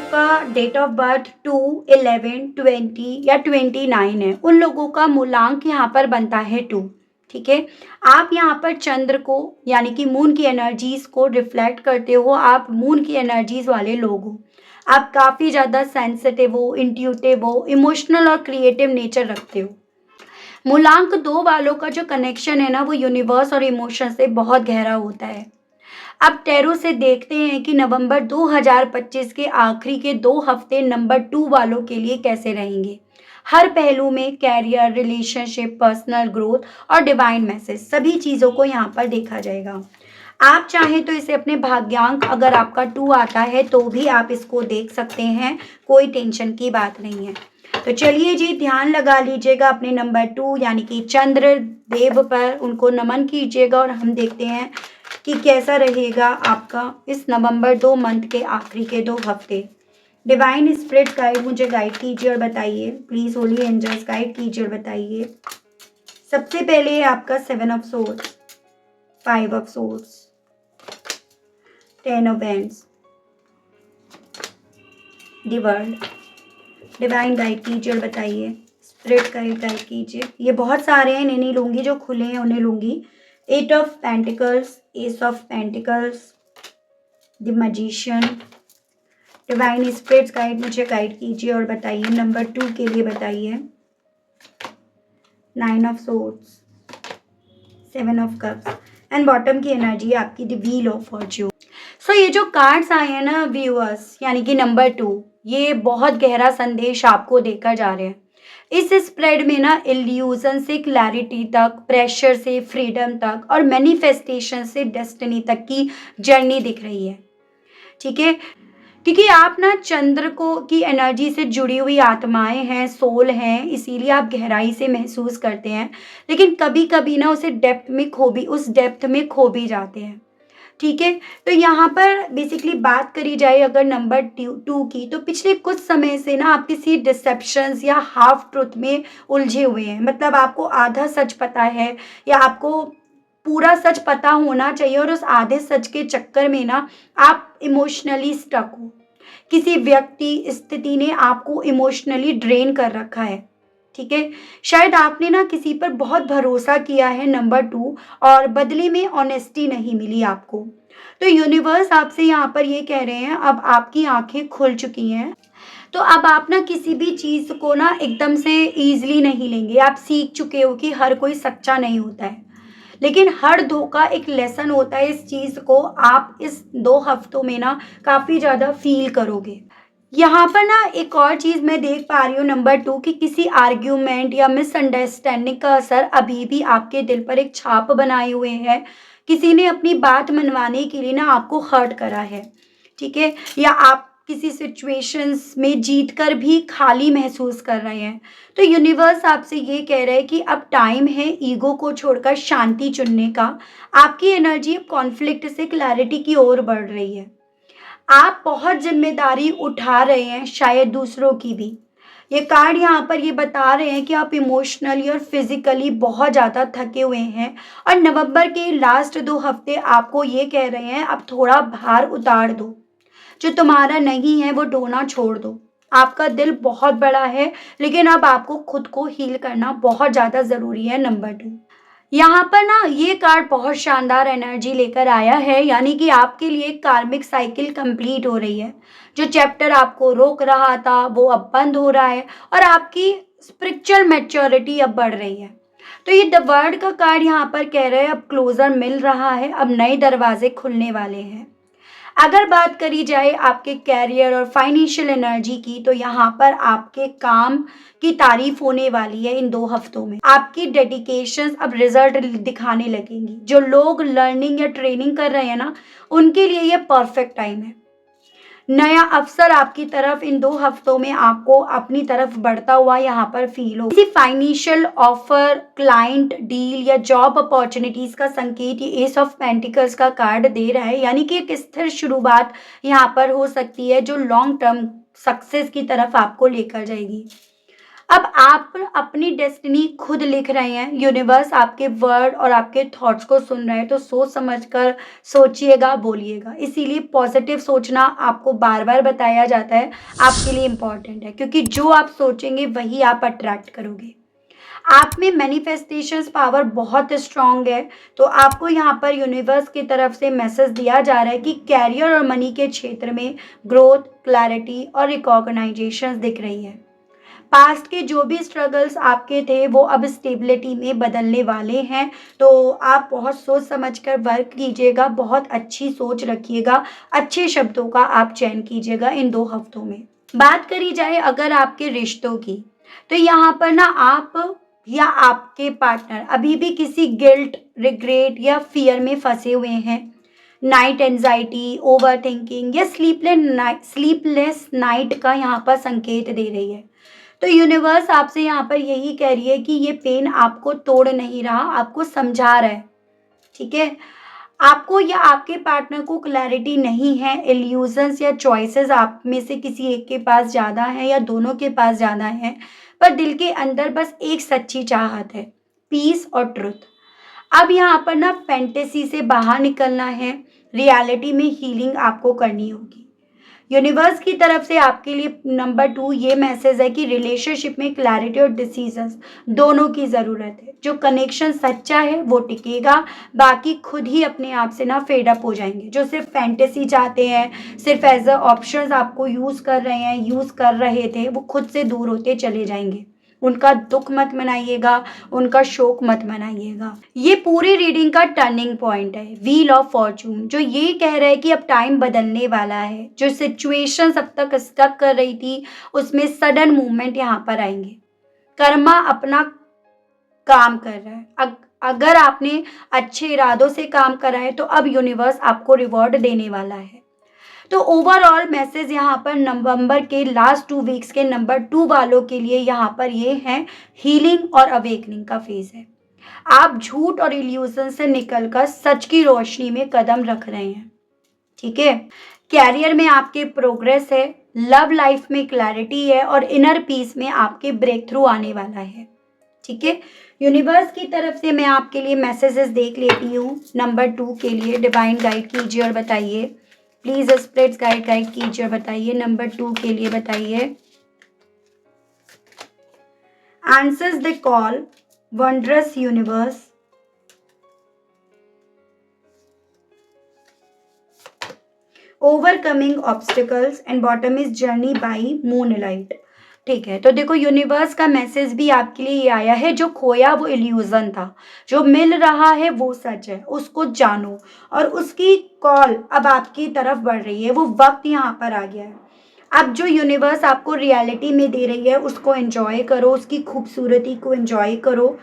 का date of birth 2, 11, 20 या 29 है, उन लोगों का मूलांक यहाँ पर बनता है 2। ठीक है, आप यहाँ पर चंद्र को यानी कि मून की एनर्जीज को रिफ्लेक्ट करते हो, आप मून की एनर्जीज वाले लोग हो। आप काफ़ी ज़्यादा सेंसिटिव हो, इंट्यूटिव हो, इमोशनल और क्रिएटिव नेचर रखते हो। मूलांक 2 वालों का जो कनेक्शन है ना, वो यूनिवर्स और इमोशन से बहुत गहरा होता है। अब टैरो से देखते हैं कि नवंबर 2025 के आखिरी के 2 हफ्ते नंबर 2 वालों के लिए कैसे रहेंगे। हर पहलू में कैरियर, रिलेशनशिप, पर्सनल ग्रोथ और डिवाइन मैसेज सभी चीज़ों को यहाँ पर देखा जाएगा। आप चाहें तो इसे अपने भाग्यांक, अगर आपका 2 आता है तो भी आप इसको देख सकते हैं, कोई टेंशन की बात नहीं है। तो चलिए जी, ध्यान लगा लीजिएगा अपने नंबर 2 यानी कि चंद्र देव पर, उनको नमन कीजिएगा और हम देखते हैं कि कैसा रहेगा आपका इस नवंबर 2 मंथ के आखिरी के 2 हफ्ते। डिवाइन स्पिरिट गाइड मुझे गाइड कीजिए और बताइए, प्लीज होली एंजल्स गाइड कीजिए और बताइए। सबसे पहले है आपका 7 of swords, 5 of swords, 10 of wands, the world. Divine guide कीजिए और बताइए, स्पिरिट गाइड कीजिए। ये बहुत सारे हैं, इन्हें नहीं लूंगी, जो खुले हैं उन्हें लूंगी। 8 of pentacles, ace of pentacles, the magician. Divine spirits guide मुझे गाइड कीजिए और बताइए, नंबर 2 के लिए बताइए। 9 of swords, 7 of cups and bottom की एनर्जी आपकी the wheel of fortune. So ये जो कार्ड्स आए हैं ना व्यूअर्स, यानी कि नंबर 2, ये बहुत गहरा संदेश आपको देकर जा रहे हैं। इस स्प्रेड में ना इल्यूजन से क्लैरिटी तक, प्रेशर से फ्रीडम तक और मैनिफेस्टेशन से डेस्टिनी तक की जर्नी दिख रही है। ठीक है, क्योंकि आप ना चंद्र को की एनर्जी से जुड़ी हुई आत्माएं हैं, सोल हैं, इसीलिए आप गहराई से महसूस करते हैं, लेकिन कभी कभी ना उस डेप्थ में खो भी जाते हैं। ठीक है, तो यहाँ पर बेसिकली बात करी जाए अगर नंबर 2 की, तो पिछले कुछ समय से ना आप किसी डिसेप्शंस या हाफ ट्रुथ में उलझे हुए हैं। मतलब आपको आधा सच पता है या आपको पूरा सच पता होना चाहिए, और उस आधे सच के चक्कर में ना आप इमोशनली स्टक हो। किसी व्यक्ति, स्थिति ने आपको इमोशनली ड्रेन कर रखा है। ठीक है, शायद आपने ना किसी पर बहुत भरोसा किया है नंबर 2, और बदले में ऑनेस्टी नहीं मिली आपको। तो यूनिवर्स आपसे यहाँ पर ये कह रहे हैं, अब आपकी आंखें खुल चुकी हैं, तो अब आप ना किसी भी चीज़ को ना एकदम से ईजिली नहीं लेंगे। आप सीख चुके हो कि हर कोई सच्चा नहीं होता है, लेकिन हर धोखा एक लेसन होता है। इस चीज़ को आप इस 2 हफ्तों में ना काफ़ी ज़्यादा फील करोगे। यहाँ पर ना एक और चीज़ मैं देख पा रही हूँ नंबर 2 की, किसी आर्ग्यूमेंट या मिसअंडरस्टैंडिंग का असर अभी भी आपके दिल पर एक छाप बनाए हुए है। किसी ने अपनी बात मनवाने के लिए ना आपको हर्ट करा है। ठीक है, या आप किसी सिचुएशंस में जीत कर भी खाली महसूस कर रहे हैं। तो यूनिवर्स आपसे ये कह रहा है कि अब टाइम है ईगो को छोड़कर शांति चुनने का। आपकी एनर्जी अब कॉन्फ्लिक्ट से क्लैरिटी की ओर बढ़ रही है। आप बहुत जिम्मेदारी उठा रहे हैं, शायद दूसरों की भी। ये कार्ड यहाँ पर ये बता रहे हैं कि आप इमोशनली और फिजिकली बहुत ज़्यादा थके हुए हैं, और नवंबर के लास्ट 2 हफ्ते आपको ये कह रहे हैं, अब थोड़ा भार उतार दो। जो तुम्हारा नहीं है वो ढोना छोड़ दो। आपका दिल बहुत बड़ा है, लेकिन अब आपको खुद को हील करना बहुत ज़्यादा ज़रूरी है नंबर 2। यहाँ पर ना ये कार्ड बहुत शानदार एनर्जी लेकर आया है, यानी कि आपके लिए कार्मिक साइकिल कंप्लीट हो रही है। जो चैप्टर आपको रोक रहा था वो अब बंद हो रहा है, और आपकी स्पिरिचुअल मैच्योरिटी अब बढ़ रही है। तो ये द वर्ल्ड का कार्ड यहाँ पर कह रहे हैं, अब क्लोजर मिल रहा है, अब नए दरवाजे खुलने वाले हैं। अगर बात करी जाए आपके कैरियर और फाइनेंशियल एनर्जी की, तो यहाँ पर आपके काम की तारीफ होने वाली है। इन 2 हफ्तों में आपकी डेडिकेशन अब रिजल्ट दिखाने लगेंगी। जो लोग लर्निंग या ट्रेनिंग कर रहे हैं ना, उनके लिए ये परफेक्ट टाइम है। नया अवसर आपकी तरफ इन 2 हफ्तों में आपको अपनी तरफ बढ़ता हुआ यहाँ पर फील हो। किसी फाइनेंशियल ऑफर, क्लाइंट डील या जॉब अपॉर्चुनिटीज का संकेत ये एस ऑफ पेंटिकल्स का कार्ड दे रहा है, यानी कि एक स्थिर शुरुआत यहाँ पर हो सकती है जो लॉन्ग टर्म सक्सेस की तरफ आपको लेकर जाएगी। अब आप अपनी डेस्टिनी खुद लिख रहे हैं, यूनिवर्स आपके वर्ड और आपके थॉट्स को सुन रहे हैं, तो सोच समझकर सोचिएगा, बोलिएगा। इसीलिए पॉजिटिव सोचना आपको बार-बार बताया जाता है, आपके लिए इम्पोर्टेंट है, क्योंकि जो आप सोचेंगे वही आप अट्रैक्ट करोगे। आप में मैनिफेस्टेशंस पावर बहुत स्ट्रांग है, तो आपको यहाँ पर यूनिवर्स की तरफ से मैसेज दिया जा रहा है कि कैरियर और मनी के क्षेत्र में ग्रोथ, क्लैरिटी और रिकॉग्नाइजेशन दिख रही है। पास्ट के जो भी स्ट्रगल्स आपके थे वो अब स्टेबिलिटी में बदलने वाले हैं, तो आप बहुत सोच समझकर वर्क कीजिएगा, बहुत अच्छी सोच रखिएगा, अच्छे शब्दों का आप चयन कीजिएगा इन 2 हफ्तों में। बात करी जाए अगर आपके रिश्तों की, तो यहाँ पर ना आप या आपके पार्टनर अभी भी किसी गिल्ट, रिग्रेट या फ़ियर में फँसे हुए हैं। नाइट एंग्ज़ायटी, ओवरथिंकिंग या स्लीपलेस नाइट का यहाँ पर संकेत दे रही है। तो यूनिवर्स आपसे यहाँ पर यही कह रही है कि ये पेन आपको तोड़ नहीं रहा, आपको समझा रहा है, ठीक है? आपको या आपके पार्टनर को क्लैरिटी नहीं है, इल्यूजन्स या चॉइसेस आप में से किसी एक के पास ज़्यादा है या दोनों के पास ज़्यादा है, पर दिल के अंदर बस एक सच्ची चाहत है, पीस और ट्रुथ। अब यहाँ पर ना फैंटेसी से बाहर निकलना है, रियलिटी में हीलिंग आपको करनी होगी। यूनिवर्स की तरफ से आपके लिए नंबर 2 ये मैसेज है कि रिलेशनशिप में क्लैरिटी और डिसीजंस दोनों की ज़रूरत है। जो कनेक्शन सच्चा है वो टिकेगा, बाकी खुद ही अपने आप से ना फेड अप हो जाएंगे। जो सिर्फ फैंटेसी चाहते हैं, सिर्फ एज अ ऑप्शंस आपको यूज़ कर रहे हैं, यूज़ कर रहे थे, वो खुद से दूर होते चले जाएंगे। उनका दुख मत मनाइएगा, उनका शोक मत मनाइएगा। ये पूरी रीडिंग का टर्निंग पॉइंट है, व्हील ऑफ फॉर्चून, जो ये कह रहा है कि अब टाइम बदलने वाला है। जो सिचुएशन अब तक स्टक कर रही थी, उसमें सडन मूवमेंट यहाँ पर आएंगे। कर्मा अपना काम कर रहा है। अगर आपने अच्छे इरादों से काम करा है, तो अब यूनिवर्स आपको रिवॉर्ड देने वाला है। तो ओवरऑल मैसेज यहाँ पर नवंबर के लास्ट 2 वीक्स के नंबर 2 वालों के लिए यहाँ पर ये है, हीलिंग और अवेकनिंग का फेज है। आप झूठ और इल्यूजन से निकलकर सच की रोशनी में कदम रख रहे हैं, ठीक है? कैरियर में आपके प्रोग्रेस है, लव लाइफ में क्लैरिटी है और इनर पीस में आपके ब्रेक थ्रू आने वाला है, ठीक है? यूनिवर्स की तरफ से मैं आपके लिए मैसेजेस देख लेती हूँ। नंबर 2 के लिए डिवाइन गाइड कीजिए और बताइए। प्लीज स्प्रिट्स गाइड कीजिए और बताइए नंबर 2 के लिए बताइए। Answers the call, wondrous universe, overcoming obstacles and bottom is journey by moonlight. ठीक है, तो देखो यूनिवर्स का मैसेज भी आपके लिए ये आया है, जो खोया वो इल्यूजन था, जो मिल रहा है वो सच है, उसको जानो। और उसकी कॉल अब आपकी तरफ बढ़ रही है, वो वक्त यहाँ पर आ गया है। अब जो यूनिवर्स आपको रियलिटी में दे रही है उसको एंजॉय करो, उसकी खूबसूरती को एंजॉय करो।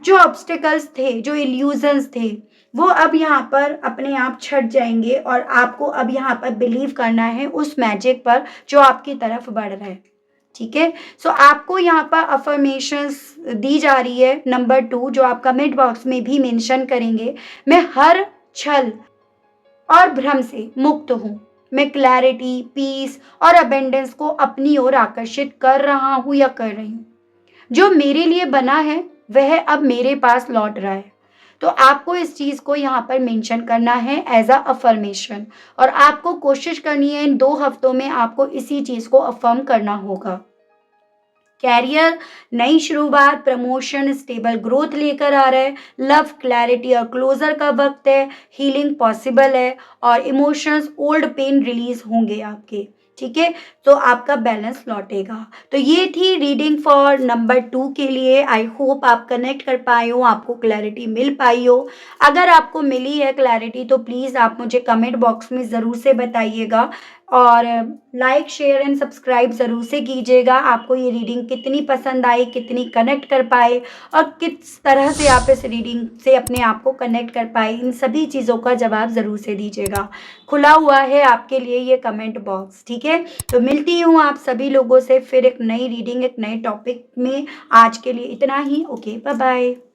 जो ऑब्स्टिकल्स थे, जो इल्यूजन्स थे, वो अब यहाँ पर अपने आप छट जाएंगे और आपको अब यहाँ पर बिलीव करना है उस मैजिक पर जो आपकी तरफ बढ़ रहा है, ठीक है? सो आपको यहाँ पर अफर्मेशंस दी जा रही है नंबर 2, जो आप कमेंट बॉक्स में भी मेंशन करेंगे। मैं हर छल और भ्रम से मुक्त हूँ। मैं क्लैरिटी, पीस और अबेंडेंस को अपनी ओर आकर्षित कर रहा हूँ या कर रही हूँ। जो मेरे लिए बना है वह अब मेरे पास लौट रहा है। तो आपको इस चीज़ को यहाँ पर मेंशन करना है एज अ अफर्मेशन, और आपको कोशिश करनी है इन 2 हफ्तों में आपको इसी चीज़ को अफर्म करना होगा। कैरियर, नई शुरुआत, प्रमोशन, स्टेबल ग्रोथ लेकर आ रहा है। लव, क्लैरिटी और क्लोजर का वक्त है। हीलिंग पॉसिबल है और इमोशंस, ओल्ड पेन रिलीज होंगे आपके, ठीक है? तो आपका बैलेंस लौटेगा। तो ये थी रीडिंग फॉर नंबर 2 के लिए। आई होप आप कनेक्ट कर पाए हो, आपको क्लैरिटी मिल पाई हो। अगर आपको मिली है क्लैरिटी तो प्लीज़ आप मुझे कमेंट बॉक्स में ज़रूर से बताइएगा, और लाइक, शेयर एंड सब्सक्राइब ज़रूर से कीजिएगा। आपको ये रीडिंग कितनी पसंद आई, कितनी कनेक्ट कर पाए और किस तरह से आप इस रीडिंग से अपने आप को कनेक्ट कर पाए, इन सभी चीज़ों का जवाब ज़रूर से दीजिएगा। खुला हुआ है आपके लिए ये कमेंट बॉक्स, ठीक है? तो मिलती हूँ आप सभी लोगों से फिर एक नई रीडिंग, एक नए टॉपिक में। आज के लिए इतना ही। Okay, bye bye.